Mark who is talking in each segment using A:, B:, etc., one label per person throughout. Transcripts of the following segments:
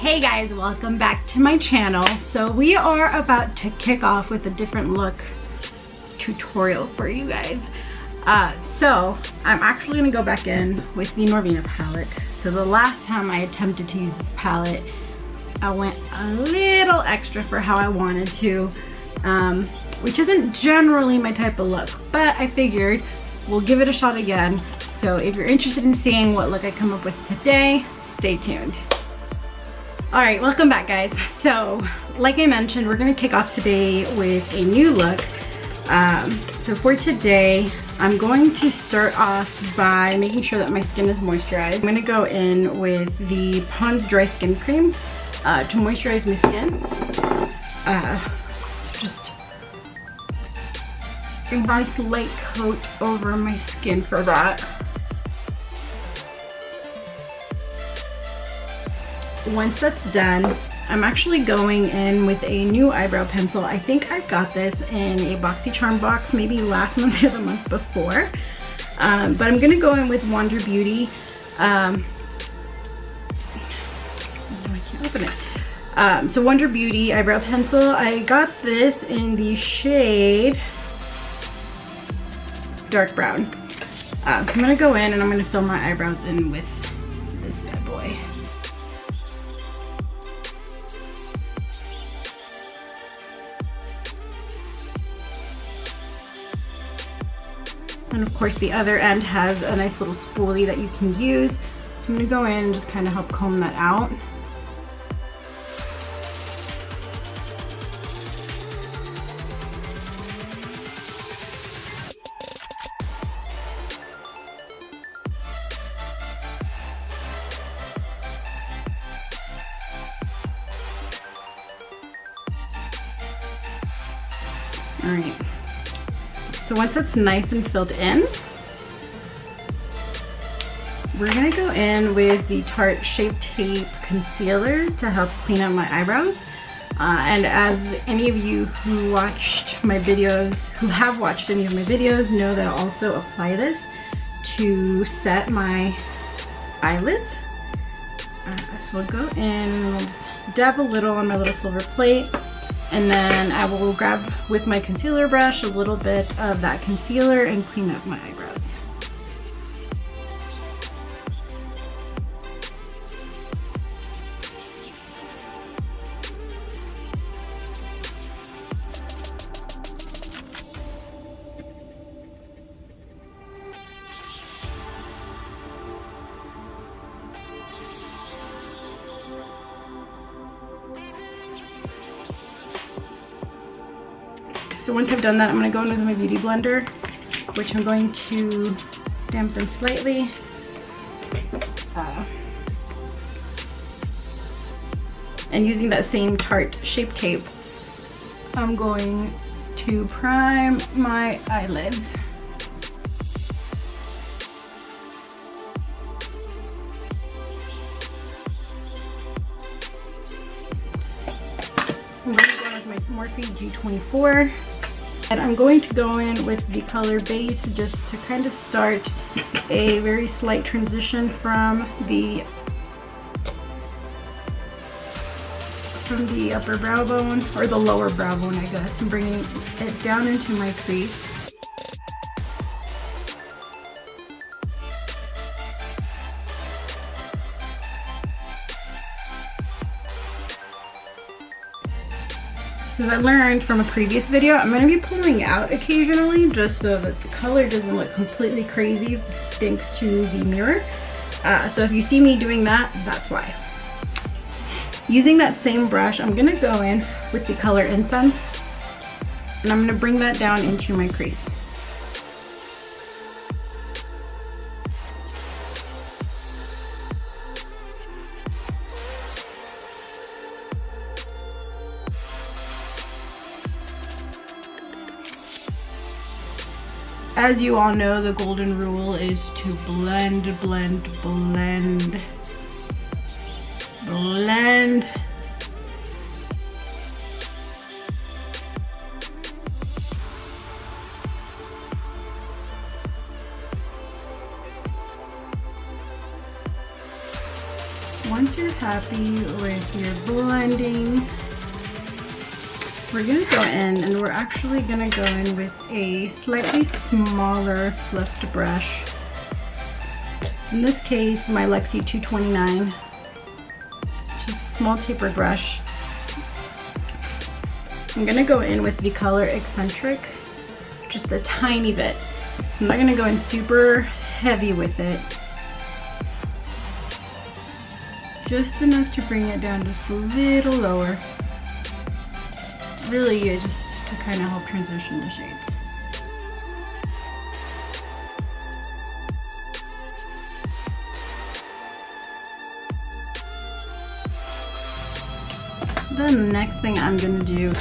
A: Hey guys, welcome back to my channel. So we are about to kick off with a different look tutorial for you guys. So I'm actually gonna go back in with the NORVINA palette. So the last time I attempted to use this palette, I went a little extra for how I wanted to, which isn't generally my type of look, but I figured we'll give it a shot again. So if you're interested in seeing what look I come up with today, stay tuned. All right, welcome back guys. So like I mentioned, we're gonna kick off today with a new look. So for today, I'm going to start off by making sure that my skin is moisturized. I'm gonna go in with the Pond's Dry Skin Cream to moisturize my skin. Just a nice light coat over my skin for that. Once that's done, I'm actually going in with a new eyebrow pencil. I think I got this in a BoxyCharm box, maybe last month or the month before. But I'm gonna go in with Wonder Beauty. I can't open it. So Wonder Beauty eyebrow pencil. I got this in the shade dark brown. So I'm gonna go in and I'm gonna fill my eyebrows in with this bad boy. And of course the other end has a nice little spoolie that you can use. So I'm gonna go in and just kind of help comb that out. All right. So once that's nice and filled in, we're gonna go in with the Tarte Shape Tape Concealer to help clean up my eyebrows. And as any of you who watched my videos, who have watched any of my videos, know that I also apply this to set my eyelids. So we'll go in and we'll just dab a little on my little silver plate. And then I will grab with my concealer brush a little bit of that concealer and clean up my eyebrows. So once I've done that, I'm going to go in with my Beauty Blender, which I'm going to dampen slightly. And using that same Tarte Shape Tape, I'm going to prime my eyelids. I'm going to go in with my Morphe G24. And I'm going to go in with the color base just to kind of start a very slight transition from the upper brow bone, or the lower brow bone I guess, and bringing it down into my crease. So as I learned from a previous video, I'm going to be pulling out occasionally just so that the color doesn't look completely crazy thanks to the mirror. So if you see me doing that, that's why. Using that same brush, I'm going to go in with the color Incense and I'm going to bring that down into my crease. As you all know, the golden rule is to blend, blend, blend, blend. Once you're happy with your blending, we're gonna go in and we're actually gonna go in with a slightly smaller fluffed brush. So in this case, my Lexi 229, just a small tapered brush. I'm gonna go in with the color Eccentric, just a tiny bit. I'm not gonna go in super heavy with it. Just enough to bring it down just a little lower. Really just to kind of help transition the shades. Then the next thing I'm gonna do,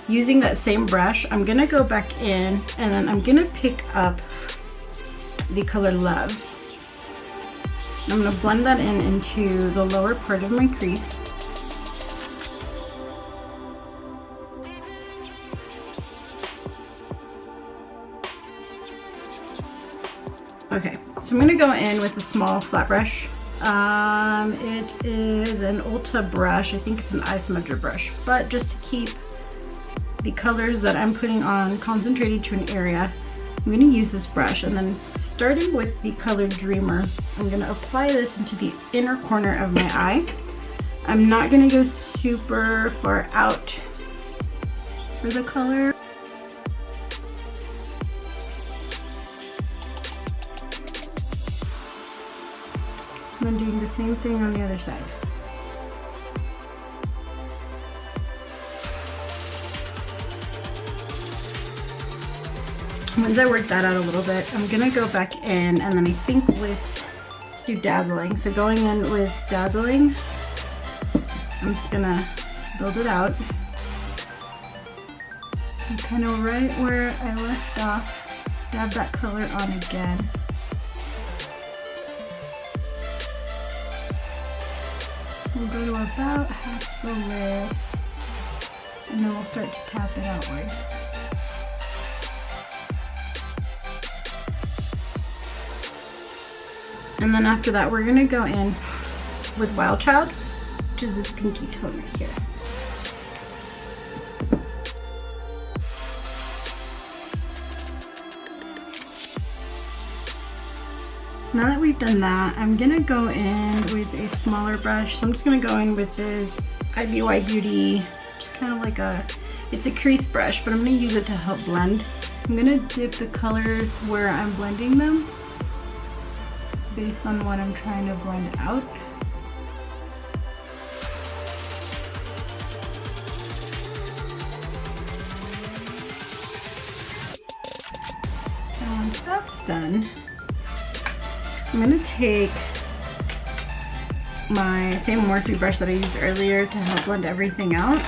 A: using that same brush, I'm gonna go back in and then I'm gonna pick up the color Love. I'm gonna blend that in into the lower part of my crease. Okay, so I'm gonna go in with a small flat brush. It is an Ulta brush. I think it's an eye smudger brush, but just to keep the colors that I'm putting on concentrated to an area, I'm gonna use this brush, and then starting with the color Dreamer, I'm gonna apply this into the inner corner of my eye. I'm not gonna go super far out for the color. I'm doing the same thing on the other side. Once I work that out a little bit, I'm gonna go back in, and then I think let's do Dazzling. So going in with Dazzling, I'm just gonna build it out. And kind of right where I left off, dab that color on again. We'll go to about half the lid, and then we'll start to tap it outward. And then after that, we're gonna go in with Wild Child, which is this pinky tone right here. Now that we've done that, I'm gonna go in with a smaller brush. So I'm just gonna go in with this IBY Beauty, just kind of like it's a crease brush, but I'm gonna use it to help blend. I'm gonna dip the colors where I'm blending them based on what I'm trying to blend out. And once that's done, I'm gonna take my same Morphe brush that I used earlier to help blend everything out.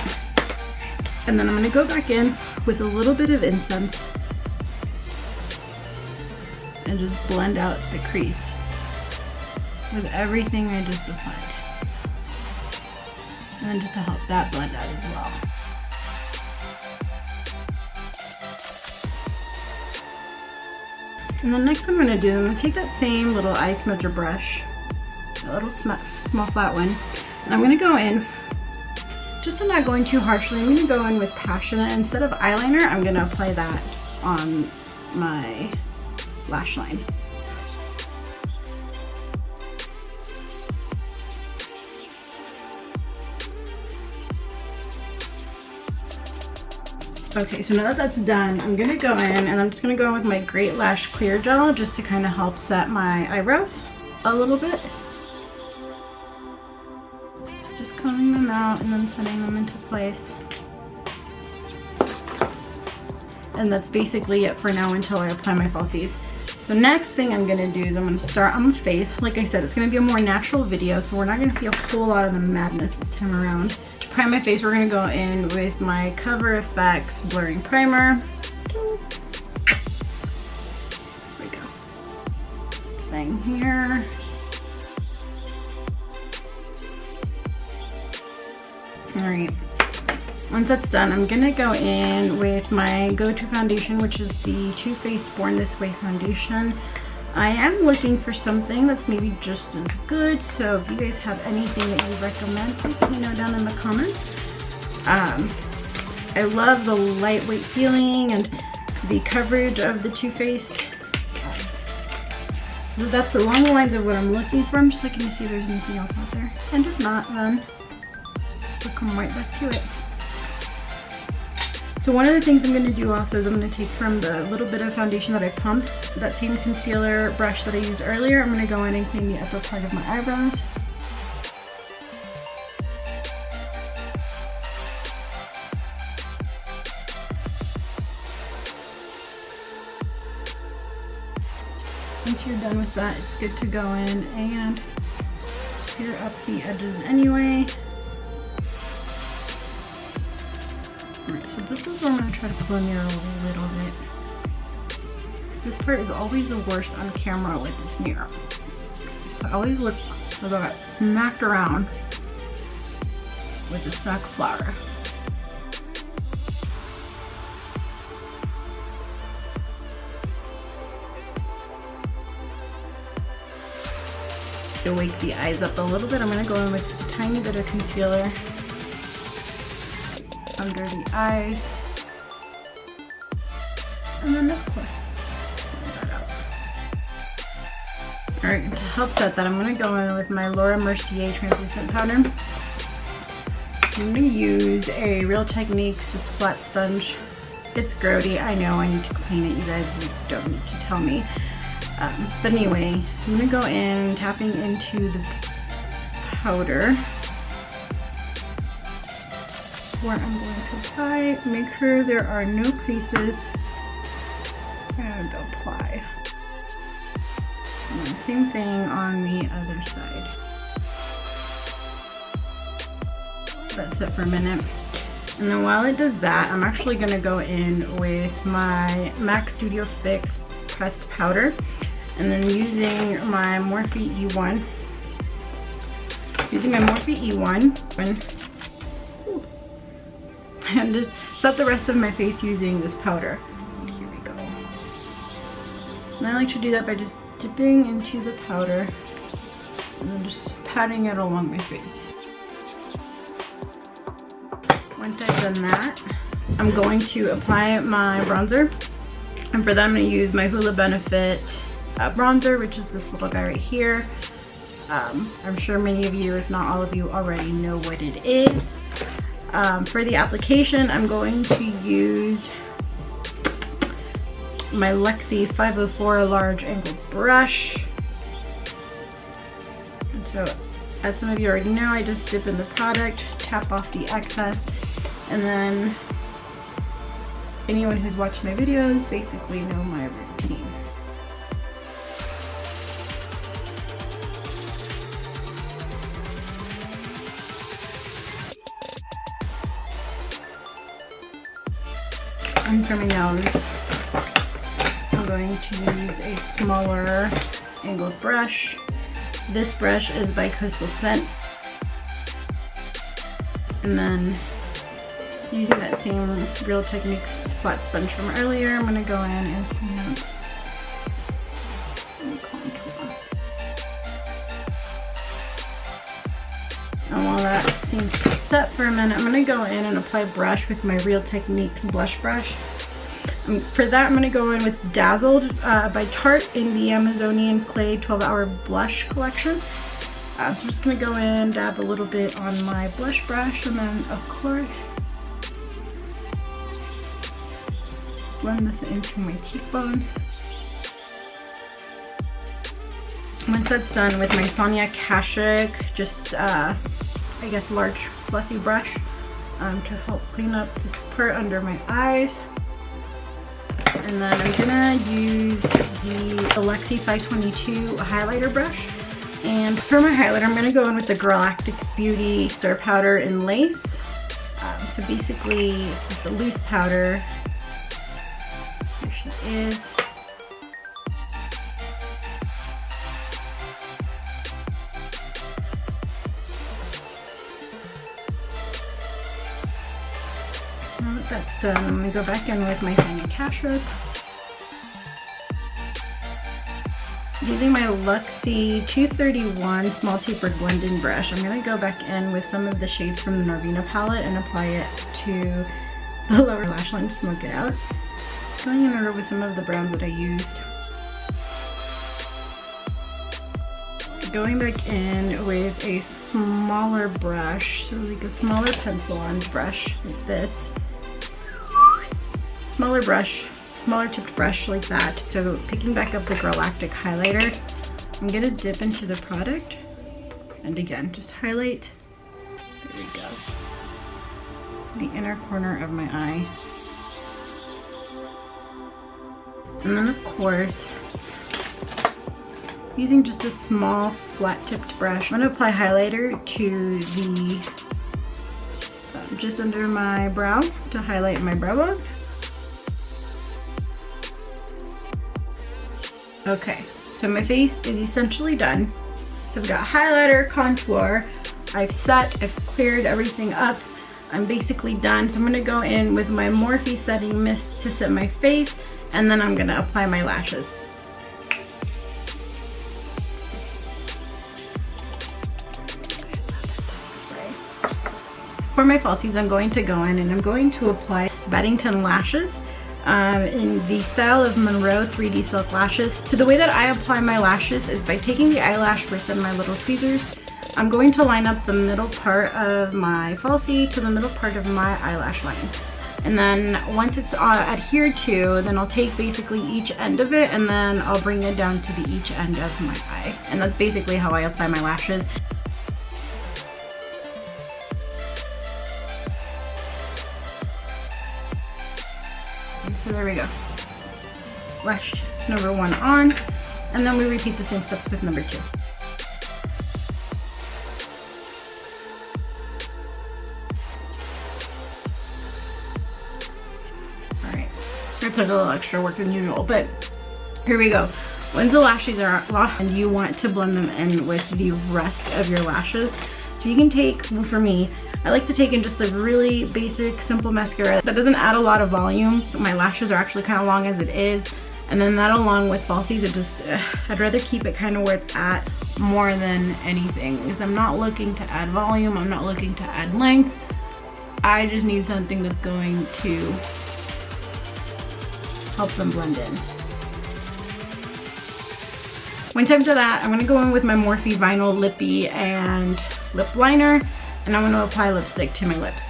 A: And then I'm gonna go back in with a little bit of incense and just blend out the crease with everything I just applied. And then just to help that blend out as well. And then next I'm gonna do, I'm gonna take that same little eye smudger brush, a little small flat one, and I'm gonna go in, just to not going too harshly, I'm gonna go in with Passionate. Instead of eyeliner, I'm gonna apply that on my lash line. Okay, so now that that's done, I'm gonna go in and I'm just gonna go in with my Great Lash Clear Gel just to kind of help set my eyebrows a little bit. Just combing them out and then setting them into place. And that's basically it for now until I apply my falsies. So next thing I'm gonna do is I'm gonna start on my face. Like I said, it's gonna be a more natural video, so we're not gonna see a whole lot of the madness this time around. To prime my face, we're gonna go in with my Cover FX Blurring Primer. There we go. Thing here. Alright. Once that's done, I'm gonna go in with my go-to foundation, which is the Too Faced Born This Way foundation. I am looking for something that's maybe just as good, so if you guys have anything that you recommend, please let me know down in the comments. I love the lightweight feeling and the coverage of the Too Faced. So that's along the lines of what I'm looking for. I'm just looking to see if there's anything else out there. And if not, then we'll come right back to it. So one of the things I'm going to do also is I'm going to take from the little bit of foundation that I pumped, that same concealer brush that I used earlier, I'm going to go in and clean the upper part of my eyebrows. Once you're done with that, it's good to go in and clear up the edges anyway. Alright, so this is where I'm going to try to pull in here a little bit. This part is always the worst on camera with this mirror. So I always look as though I got smacked around with a sack of flour. To wake the eyes up a little bit, I'm going to go in with just a tiny bit of concealer under the eyes, and then of course, that out. Alright, to help set that, I'm going to go in with my Laura Mercier translucent powder. I'm going to use a Real Techniques just flat sponge. It's grody, I know, I need to clean it, you guys, you don't need to tell me. But anyway, I'm going to go in tapping into the powder where I'm going to apply, make sure there are no creases, and apply. And then same thing on the other side. That's it for a minute. And then while it does that, I'm actually going to go in with my MAC Studio Fix pressed powder, and then using my Morphe E1. And just set the rest of my face using this powder. And here we go. And I like to do that by just dipping into the powder and then just patting it along my face. Once I've done that, I'm going to apply my bronzer. And for that, I'm going to use my Hoola Benefit bronzer, which is this little guy right here. I'm sure many of you, if not all of you, already know what it is. For the application, I'm going to use my Lexi 504 large angled brush. And so, as some of you already know, I just dip in the product, tap off the excess, and then anyone who's watched my videos basically know my routine. And for my nose, I'm going to use a smaller angled brush. This brush is by Coastal Scent. And then using that same Real Techniques flat sponge from earlier, I'm going to go in and clean up and contour. And while that seems to set for a minute, I'm going to go in and apply brush with my Real Techniques blush brush. For that, I'm going to go in with Dazzled by Tarte in the Amazonian Clay 12-Hour Blush Collection. So I'm just going to go in, dab a little bit on my blush brush, and then, of course, blend this into my cheekbone. Once that's done, with my Sonia Kashuk, just, I guess, large fluffy brush to help clean up this part under my eyes. And then I'm gonna use the Lexi 522 highlighter brush. And for my highlighter, I'm gonna go in with the Galactic Beauty Star Powder in Lace. So basically, it's just a loose powder. Here she is. Now that that's done, I'm going to go back in with my Sonia Kashuk. using my Luxie 231 small tapered blending brush, I'm going to go back in with some of the shades from the Norvina palette and apply it to the lower lash line to smoke it out. Going in order with some of the browns that I used. Going back in with a smaller brush, so like a smaller pencil on brush like this. Smaller brush, smaller tipped brush like that. So picking back up the Galactic highlighter, I'm gonna dip into the product and again just highlight. There we go. The inner corner of my eye. And then of course, using just a small flat tipped brush, I'm gonna apply highlighter to the just under my brow to highlight my brow bone. Okay, so my face is essentially done. So I've got highlighter, contour, I've set, I've cleared everything up. I'm basically done. So I'm gonna go in with my Morphe setting mist to set my face, and then I'm gonna apply my lashes. For my falsies, I'm going to go in and I'm going to apply Beddington lashes in the style of Monroe 3D Silk Lashes. So the way that I apply my lashes is by taking the eyelash width and my little tweezers. I'm going to line up the middle part of my falsie to the middle part of my eyelash line. And then once it's adhered to, then I'll take basically each end of it and then I'll bring it down to the each end of my eye. And that's basically how I apply my lashes. So there we go. Lash number 1 on, and then we repeat the same steps with number 2. Alright, it's a little extra work than usual, but here we go. Once the lashes are off, and you want to blend them in with the rest of your lashes. So you can take, well, for me, I like to take in just a really basic, simple mascara that doesn't add a lot of volume. My lashes are actually kind of long as it is. And then that along with falsies, it just, I'd rather keep it kind of where it's at more than anything. Because I'm not looking to add volume, I'm not looking to add length. I just need something that's going to help them blend in. Once I'm done that, I'm going to go in with my Morphe Vinyl Lippy and lip liner, and I'm going to apply lipstick to my lips.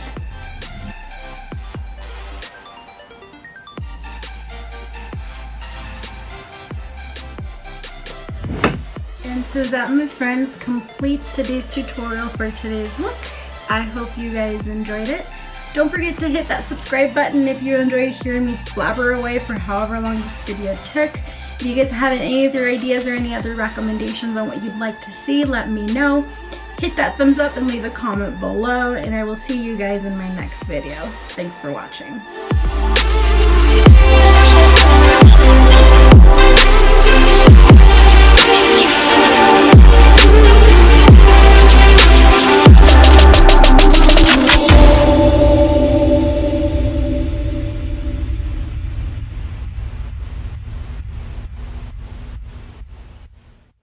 A: And so that, my friends, completes today's tutorial for today's look. I hope you guys enjoyed it. Don't forget to hit that subscribe button if you enjoyed hearing me blabber away for however long this video took. If you guys have any other ideas or any other recommendations on what you'd like to see, let me know. Hit that thumbs up and leave a comment below, and I will see you guys in my next video. Thanks for watching.